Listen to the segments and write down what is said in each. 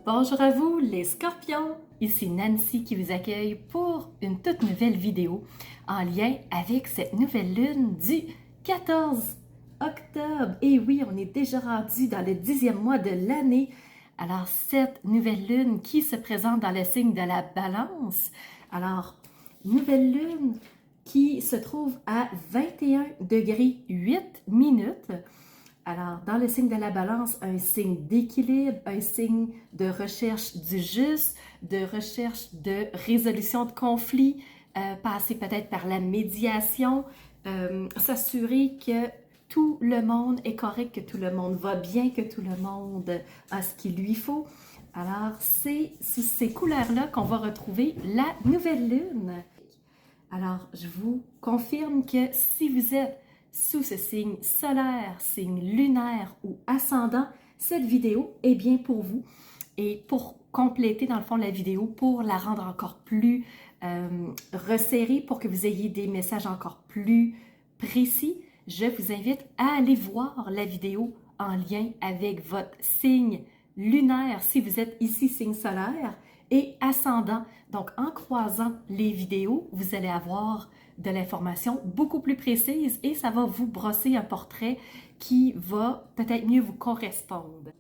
Bonjour à vous les scorpions, ici Nancy qui vous accueille pour une toute nouvelle vidéo en lien avec cette nouvelle lune du 14 octobre. Et oui, on est déjà rendu dans le 10e mois de l'année. Alors cette nouvelle lune qui se présente dans le signe de la balance. Alors, nouvelle lune qui se trouve à 21 degrés 8 minutes. Alors, dans le signe de la balance, un signe d'équilibre, un signe de recherche du juste, de recherche de résolution de conflits, passer peut-être par la médiation, s'assurer que tout le monde est correct, que tout le monde va bien, que tout le monde a ce qu'il lui faut. Alors, c'est sous ces couleurs-là qu'on va retrouver la nouvelle lune. Alors, je vous confirme que si vous êtes sous ce signe solaire, signe lunaire ou ascendant, cette vidéo est bien pour vous. Et pour compléter dans le fond la vidéo, pour la rendre encore plus resserrée, pour que vous ayez des messages encore plus précis, je vous invite à aller voir la vidéo en lien avec votre signe lunaire si vous êtes ici signe solaire et ascendant. Donc, en croisant les vidéos, vous allez avoir de l'information beaucoup plus précise et ça va vous brosser un portrait qui va peut-être mieux vous correspondre.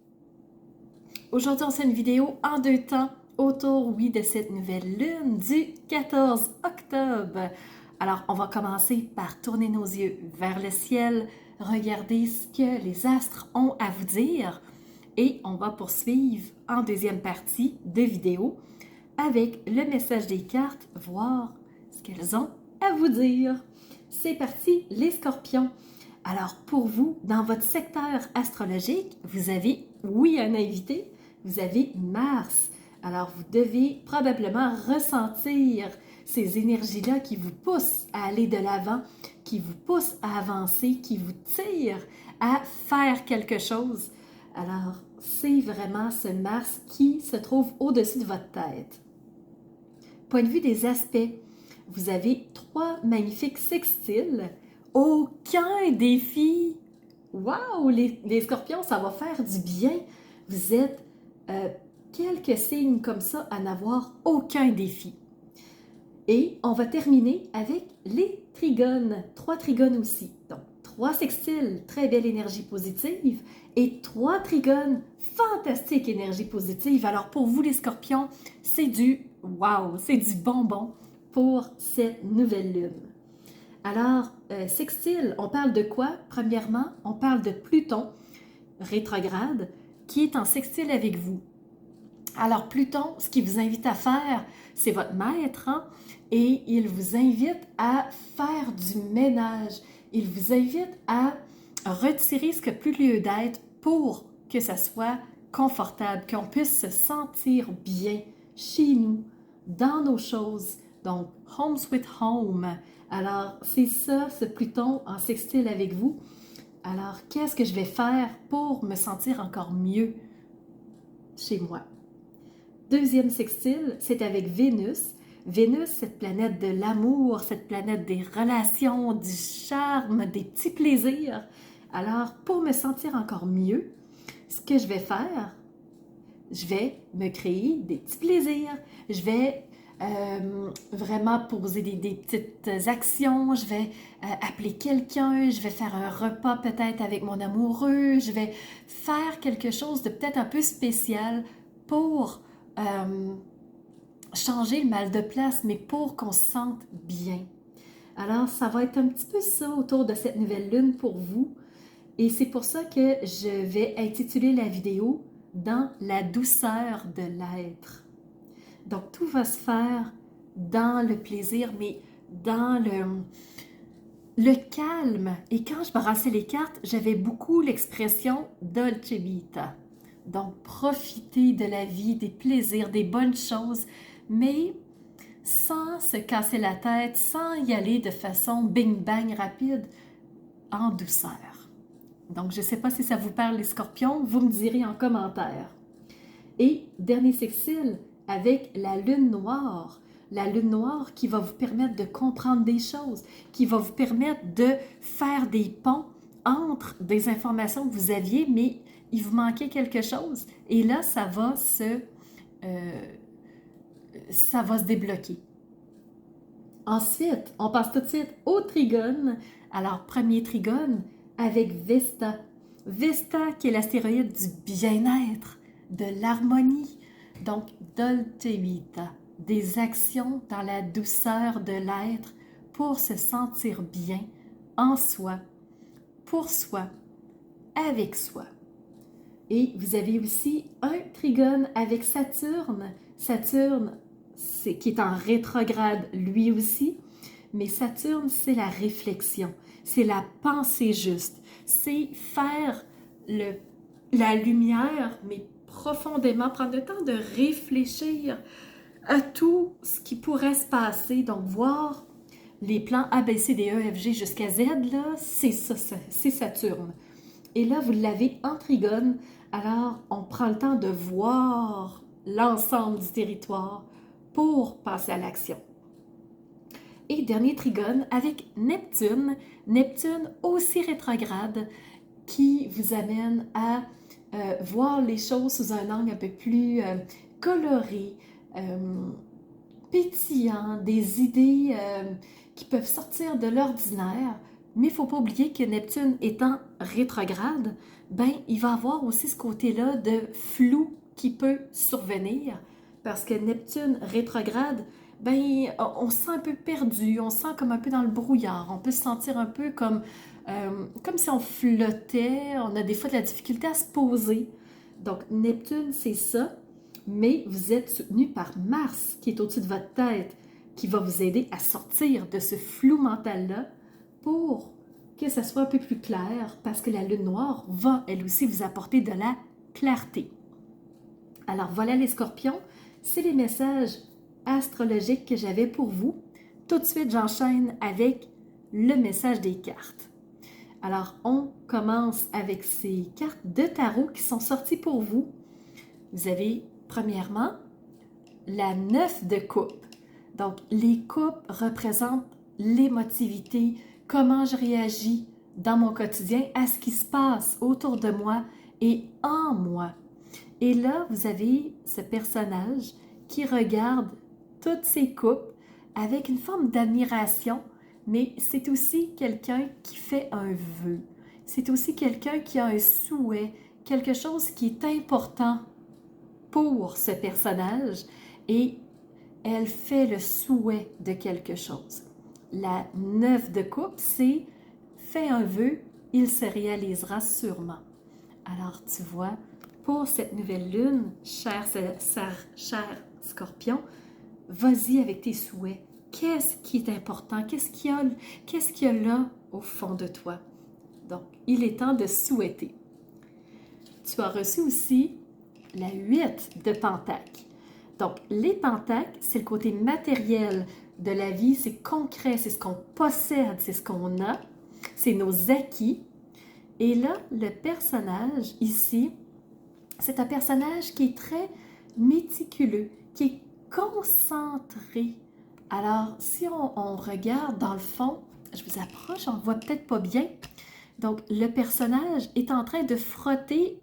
Aujourd'hui, on fait une vidéo en deux temps autour, oui, de cette nouvelle lune du 14 octobre. Alors, on va commencer par tourner nos yeux vers le ciel, regarder ce que les astres ont à vous dire et on va poursuivre en deuxième partie de vidéo avec le message des cartes, voir ce qu'elles ont à vous dire. C'est parti, les scorpions. Alors, pour vous, dans votre secteur astrologique, vous avez, oui, un invité, vous avez Mars. Alors, vous devez probablement ressentir ces énergies-là qui vous poussent à aller de l'avant, qui vous poussent à avancer, qui vous tirent à faire quelque chose. Alors, c'est vraiment ce Mars qui se trouve au-dessus de votre tête. Point de vue des aspects, vous avez 3 magnifiques sextiles. Aucun défi! Wow! Les scorpions, ça va faire du bien. Vous êtes quelques signes comme ça à n'avoir aucun défi. Et on va terminer avec les trigones. 3 trigones aussi. Donc, 3 sextiles, très belle énergie positive. Et 3 trigones, fantastique énergie positive. Alors, pour vous les scorpions, c'est du wow, c'est du bonbon pour cette nouvelle lune. Alors, sextile, on parle de quoi? Premièrement, on parle de Pluton rétrograde qui est en sextile avec vous. Alors, Pluton, ce qu'il vous invite à faire, c'est votre maître, hein? Et il vous invite à faire du ménage. Il vous invite à retirer ce qui n'a plus lieu d'être pour que ça soit confortable, qu'on puisse se sentir bien chez nous, dans nos choses. Donc, home sweet home. Alors, c'est ça, ce Pluton en sextile avec vous. Alors, qu'est-ce que je vais faire pour me sentir encore mieux chez moi? Deuxième sextile, c'est avec Vénus. Vénus, cette planète de l'amour, cette planète des relations, du charme, des petits plaisirs. Alors, pour me sentir encore mieux, ce que je vais faire, je vais me créer des petits plaisirs. Je vais vraiment poser des petites actions. Je vais appeler quelqu'un. Je vais faire un repas peut-être avec mon amoureux. Je vais faire quelque chose de peut-être un peu spécial pour changer le mal de place, mais pour qu'on se sente bien. Alors, ça va être un petit peu ça autour de cette nouvelle lune pour vous. Et c'est pour ça que je vais intituler la vidéo « Dans la douceur de l'être ». Donc, tout va se faire dans le plaisir, mais dans le calme. Et quand je brassais les cartes, j'avais beaucoup l'expression « Dolce Vita ». Donc, profiter de la vie, des plaisirs, des bonnes choses, mais sans se casser la tête, sans y aller de façon bing-bang rapide, en douceur. Donc, je ne sais pas si ça vous parle les scorpions, vous me direz en commentaire. Et dernier sextile, avec la lune noire. La lune noire qui va vous permettre de comprendre des choses, qui va vous permettre de faire des ponts entre des informations que vous aviez, mais il vous manquait quelque chose. Et là, ça va se ça va se débloquer. Ensuite, on passe tout de suite au trigone. Alors, premier trigone avec Vesta. Vesta qui est l'astéroïde du bien-être, de l'harmonie. Donc, Dolce Vita, des actions dans la douceur de l'être pour se sentir bien en soi, pour soi, avec soi. Et vous avez aussi un trigone avec Saturne. Saturne, qui est en rétrograde lui aussi, mais Saturne, c'est la réflexion, c'est la pensée juste, c'est faire la lumière, mais profondément, prendre le temps de réfléchir à tout ce qui pourrait se passer, donc voir les plans A, B, C, D, E, F, G jusqu'à Z, là, c'est ça, c'est Saturne. Et là, vous l'avez en trigone, alors on prend le temps de voir l'ensemble du territoire pour passer à l'action. Et dernier trigone avec Neptune, Neptune aussi rétrograde, qui vous amène à voir les choses sous un angle un peu plus coloré, pétillant, des idées qui peuvent sortir de l'ordinaire. Mais il ne faut pas oublier que Neptune étant rétrograde, ben, il va avoir aussi ce côté-là de flou qui peut survenir. Parce que Neptune rétrograde, ben, on se sent un peu perdu, on se sent comme un peu dans le brouillard, on peut se sentir un peu comme si on flottait, on a des fois de la difficulté à se poser. Donc, Neptune, c'est ça, mais vous êtes soutenu par Mars, qui est au-dessus de votre tête, qui va vous aider à sortir de ce flou mental-là pour que ça soit un peu plus clair, parce que la lune noire va, elle aussi, vous apporter de la clarté. Alors, voilà les scorpions, c'est les messages astrologiques que j'avais pour vous. Tout de suite, j'enchaîne avec le message des cartes. Alors, on commence avec ces cartes de tarot qui sont sorties pour vous. Vous avez, premièrement, la 9 de coupe. Donc, les coupes représentent l'émotivité, comment je réagis dans mon quotidien à ce qui se passe autour de moi et en moi. Et là, vous avez ce personnage qui regarde toutes ces coupes avec une forme d'admiration, mais c'est aussi quelqu'un qui fait un vœu. C'est aussi quelqu'un qui a un souhait, quelque chose qui est important pour ce personnage et elle fait le souhait de quelque chose. La 9 de coupe, c'est « fais un vœu, il se réalisera sûrement ». Alors, tu vois, pour cette nouvelle lune, cher Scorpion, vas-y avec tes souhaits. Qu'est-ce qui est important? Qu'est-ce qu'il y a là au fond de toi? Donc, il est temps de souhaiter. Tu as reçu aussi la 8 de Pentacle. Donc, les pentacles, c'est le côté matériel de la vie, c'est concret, c'est ce qu'on possède, c'est ce qu'on a, c'est nos acquis. Et là, le personnage ici, c'est un personnage qui est très méticuleux, qui est concentré. Alors, si on regarde dans le fond, je vous approche, on ne voit peut-être pas bien. Donc, le personnage est en train de frotter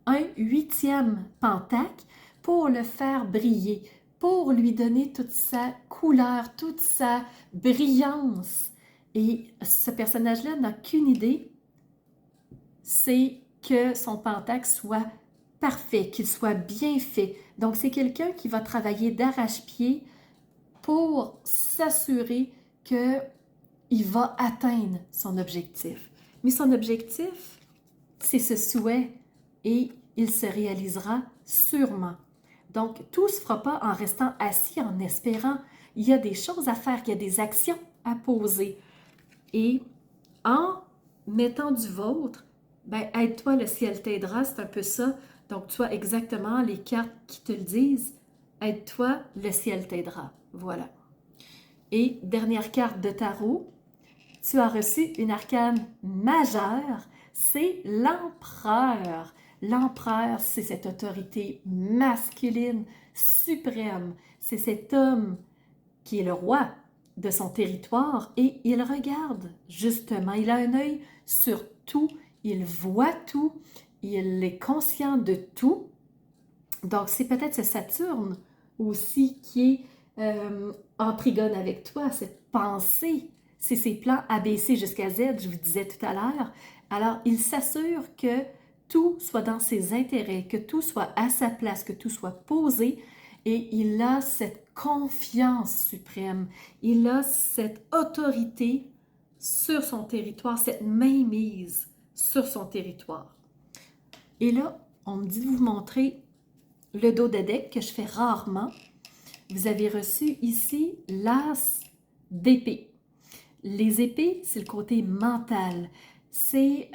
un 8e pentacle pour le faire briller, pour lui donner toute sa couleur, toute sa brillance. Et ce personnage-là n'a qu'une idée, c'est que son pentacle soit parfait, qu'il soit bien fait. Donc, c'est quelqu'un qui va travailler d'arrache-pied pour s'assurer qu'il va atteindre son objectif. Mais son objectif, c'est ce souhait et il se réalisera sûrement. Donc, tout ne se fera pas en restant assis, en espérant. Il y a des choses à faire, il y a des actions à poser. Et en mettant du vôtre, ben, aide-toi, le ciel t'aidera, c'est un peu ça. Donc, tu as exactement les cartes qui te le disent. Aide-toi, le ciel t'aidera. Voilà. Et dernière carte de tarot, tu as reçu une arcane majeure, c'est l'empereur. L'empereur, c'est cette autorité masculine suprême. C'est cet homme qui est le roi de son territoire et il regarde justement, il a un œil sur tout, il voit tout, il est conscient de tout Donc, c'est peut-être ce Saturne aussi qui est en trigone avec toi, cette pensée. C'est ses plans ABC jusqu'à Z, je vous disais tout à l'heure. Alors, il s'assure que tout soit dans ses intérêts, que tout soit à sa place, que tout soit posé. Et il a cette confiance suprême. Il a cette autorité sur son territoire, cette mainmise sur son territoire. Et là, on me dit de vous montrer le dos de deck que je fais rarement. Vous avez reçu ici l'as d'épée. Les épées, c'est le côté mental. C'est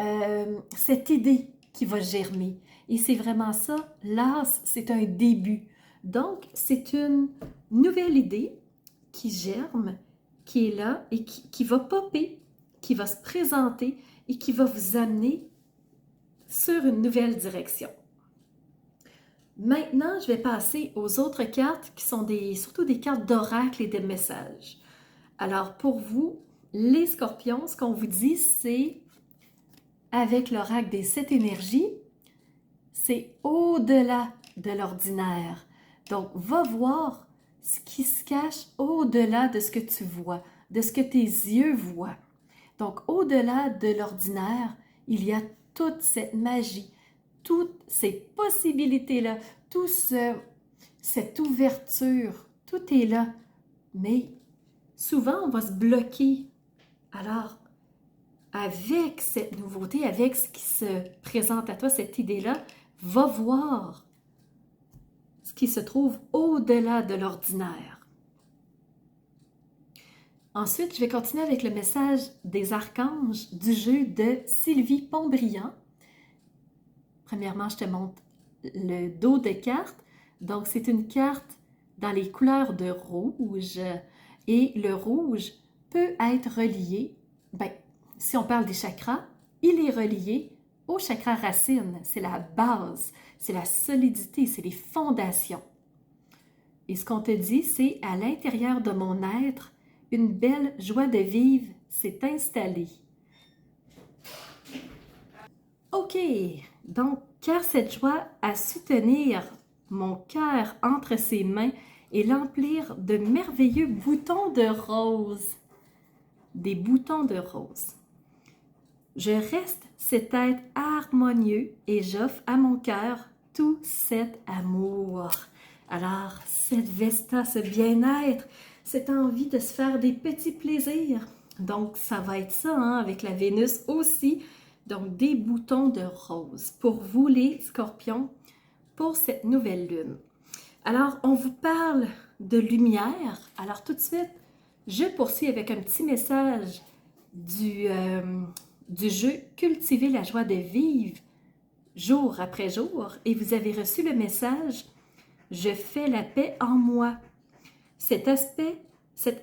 cette idée qui va germer. Et c'est vraiment ça, l'as, c'est un début. Donc, c'est une nouvelle idée qui germe, qui est là et qui va popper, qui va se présenter et qui va vous amener sur une nouvelle direction. Maintenant, je vais passer aux autres cartes qui sont surtout des cartes d'oracle et de messages. Alors, pour vous, les scorpions, ce qu'on vous dit, c'est, avec l'oracle des 7 énergies, c'est au-delà de l'ordinaire. Donc, va voir ce qui se cache au-delà de ce que tu vois, de ce que tes yeux voient. Donc, au-delà de l'ordinaire, il y a toute cette magie, toutes ces possibilités-là, cette ouverture, tout est là. Mais souvent, on va se bloquer. Alors, avec cette nouveauté, avec ce qui se présente à toi, cette idée-là, va voir ce qui se trouve au-delà de l'ordinaire. Ensuite, je vais continuer avec le message des archanges du jeu de Sylvie Pontbriand. Premièrement, je te montre le dos de carte. Donc, c'est une carte dans les couleurs de rouge. Et le rouge peut être relié, si on parle des chakras, il est relié au chakra racine. C'est la base, c'est la solidité, c'est les fondations. Et ce qu'on te dit, c'est à l'intérieur de mon être, une belle joie de vivre s'est installée. OK, donc, car cette joie a su tenir mon cœur entre ses mains et l'emplir de merveilleux boutons de rose. Des boutons de rose. Je reste cet être harmonieux et j'offre à mon cœur tout cet amour. Alors, cette Vesta, ce bien-être, cette envie de se faire des petits plaisirs. Donc, ça va être ça, hein, avec la Vénus aussi. Donc, des boutons de rose pour vous, les scorpions, pour cette nouvelle lune. Alors, on vous parle de lumière. Alors, tout de suite, je poursuis avec un petit message du jeu « Cultiver la joie de vivre » jour après jour. Et vous avez reçu le message « Je fais la paix en moi ». Cet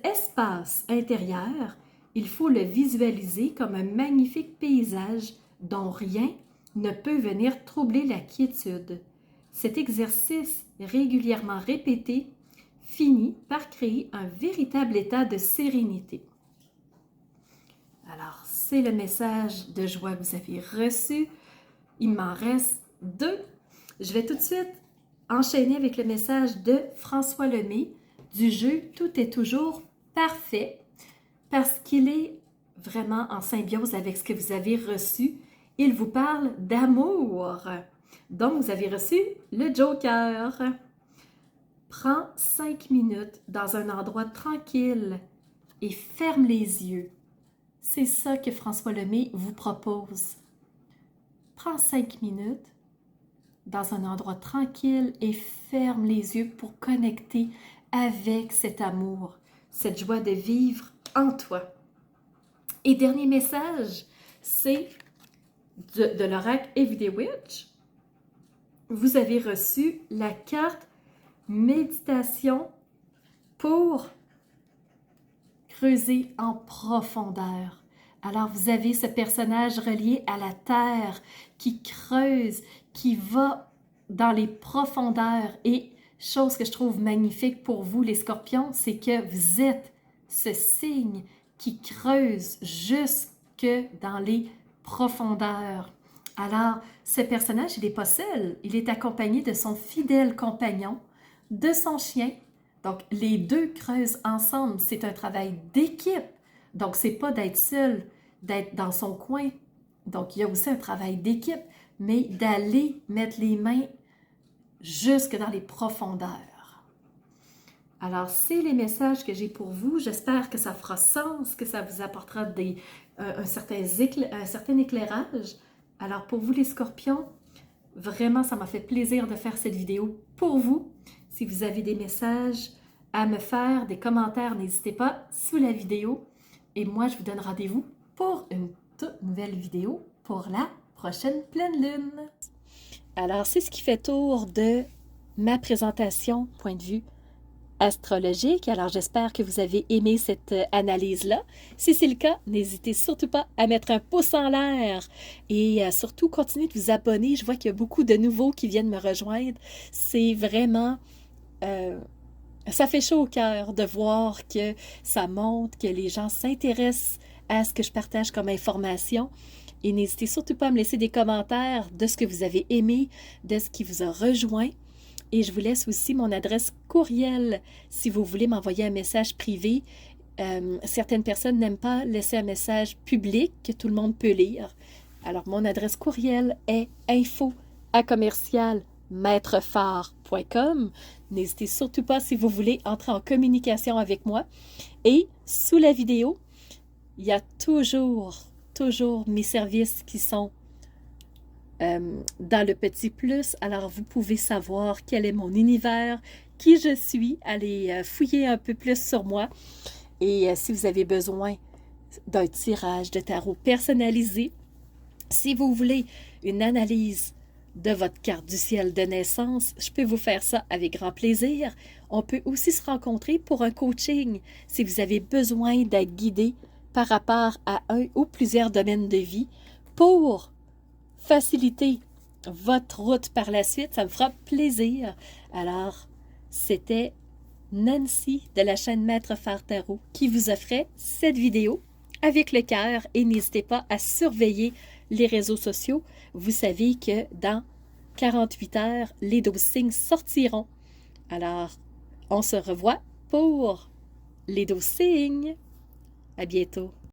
espace intérieur, il faut le visualiser comme un magnifique paysage dont rien ne peut venir troubler la quiétude. Cet exercice régulièrement répété finit par créer un véritable état de sérénité. Alors, c'est le message de joie que vous avez reçu. Il m'en reste 2. Je vais tout de suite enchaîner avec le message de François Lemay du jeu « Tout est toujours parfait » parce qu'il est vraiment en symbiose avec ce que vous avez reçu. Il vous parle d'amour. Donc, vous avez reçu le Joker. Prends 5 minutes dans un endroit tranquille et ferme les yeux. C'est ça que François Lemay vous propose. Prends 5 minutes dans un endroit tranquille et ferme les yeux pour connecter avec cet amour, cette joie de vivre en toi. Et dernier message, c'est de l'oracle Everyday Witch. Vous avez reçu la carte méditation pour creuser en profondeur. Alors, vous avez ce personnage relié à la terre qui creuse, qui va dans les profondeurs. Et chose que je trouve magnifique pour vous, les scorpions, c'est que vous êtes ce signe qui creuse jusque dans les profondeurs. Alors, ce personnage, il n'est pas seul. Il est accompagné de son fidèle compagnon, de son chien. Donc, les deux creusent ensemble. C'est un travail d'équipe. Donc, c'est pas d'être seul, d'être dans son coin. Donc, il y a aussi un travail d'équipe, mais d'aller mettre les mains jusque dans les profondeurs. Alors, c'est les messages que j'ai pour vous. J'espère que ça fera sens, que ça vous apportera un certain éclairage. Alors, pour vous les scorpions, vraiment, ça m'a fait plaisir de faire cette vidéo pour vous. Si vous avez des messages à me faire, des commentaires, n'hésitez pas sous la vidéo. Et moi, je vous donne rendez-vous pour une toute nouvelle vidéo pour la prochaine pleine lune. Alors, c'est ce qui fait tour de ma présentation, point de vue astrologique. Alors, j'espère que vous avez aimé cette analyse-là. Si c'est le cas, n'hésitez surtout pas à mettre un pouce en l'air et surtout continuez de vous abonner. Je vois qu'il y a beaucoup de nouveaux qui viennent me rejoindre. C'est vraiment... ça fait chaud au cœur de voir que ça monte, que les gens s'intéressent à ce que je partage comme information. Et n'hésitez surtout pas à me laisser des commentaires de ce que vous avez aimé, de ce qui vous a rejoint. Et je vous laisse aussi mon adresse courriel si vous voulez m'envoyer un message privé. Certaines personnes n'aiment pas laisser un message public que tout le monde peut lire. Alors, mon adresse courriel est info@commercialmaitrefort.com. N'hésitez surtout pas si vous voulez entrer en communication avec moi. Et sous la vidéo, il y a toujours mes services qui sont dans le petit plus. Alors, vous pouvez savoir quel est mon univers, qui je suis, allez fouiller un peu plus sur moi. Et si vous avez besoin d'un tirage de tarot personnalisé, si vous voulez une analyse de votre carte du ciel de naissance, je peux vous faire ça avec grand plaisir. On peut aussi se rencontrer pour un coaching si vous avez besoin d'être guidé par rapport à un ou plusieurs domaines de vie pour faciliter votre route par la suite. Ça me fera plaisir. Alors, c'était Nancy de la chaîne Maître Phare Tarot qui vous offrait cette vidéo avec le cœur et n'hésitez pas à surveiller les réseaux sociaux. Vous savez que dans 48 heures, les 12 signes sortiront. Alors, on se revoit pour les 12 signes. À bientôt.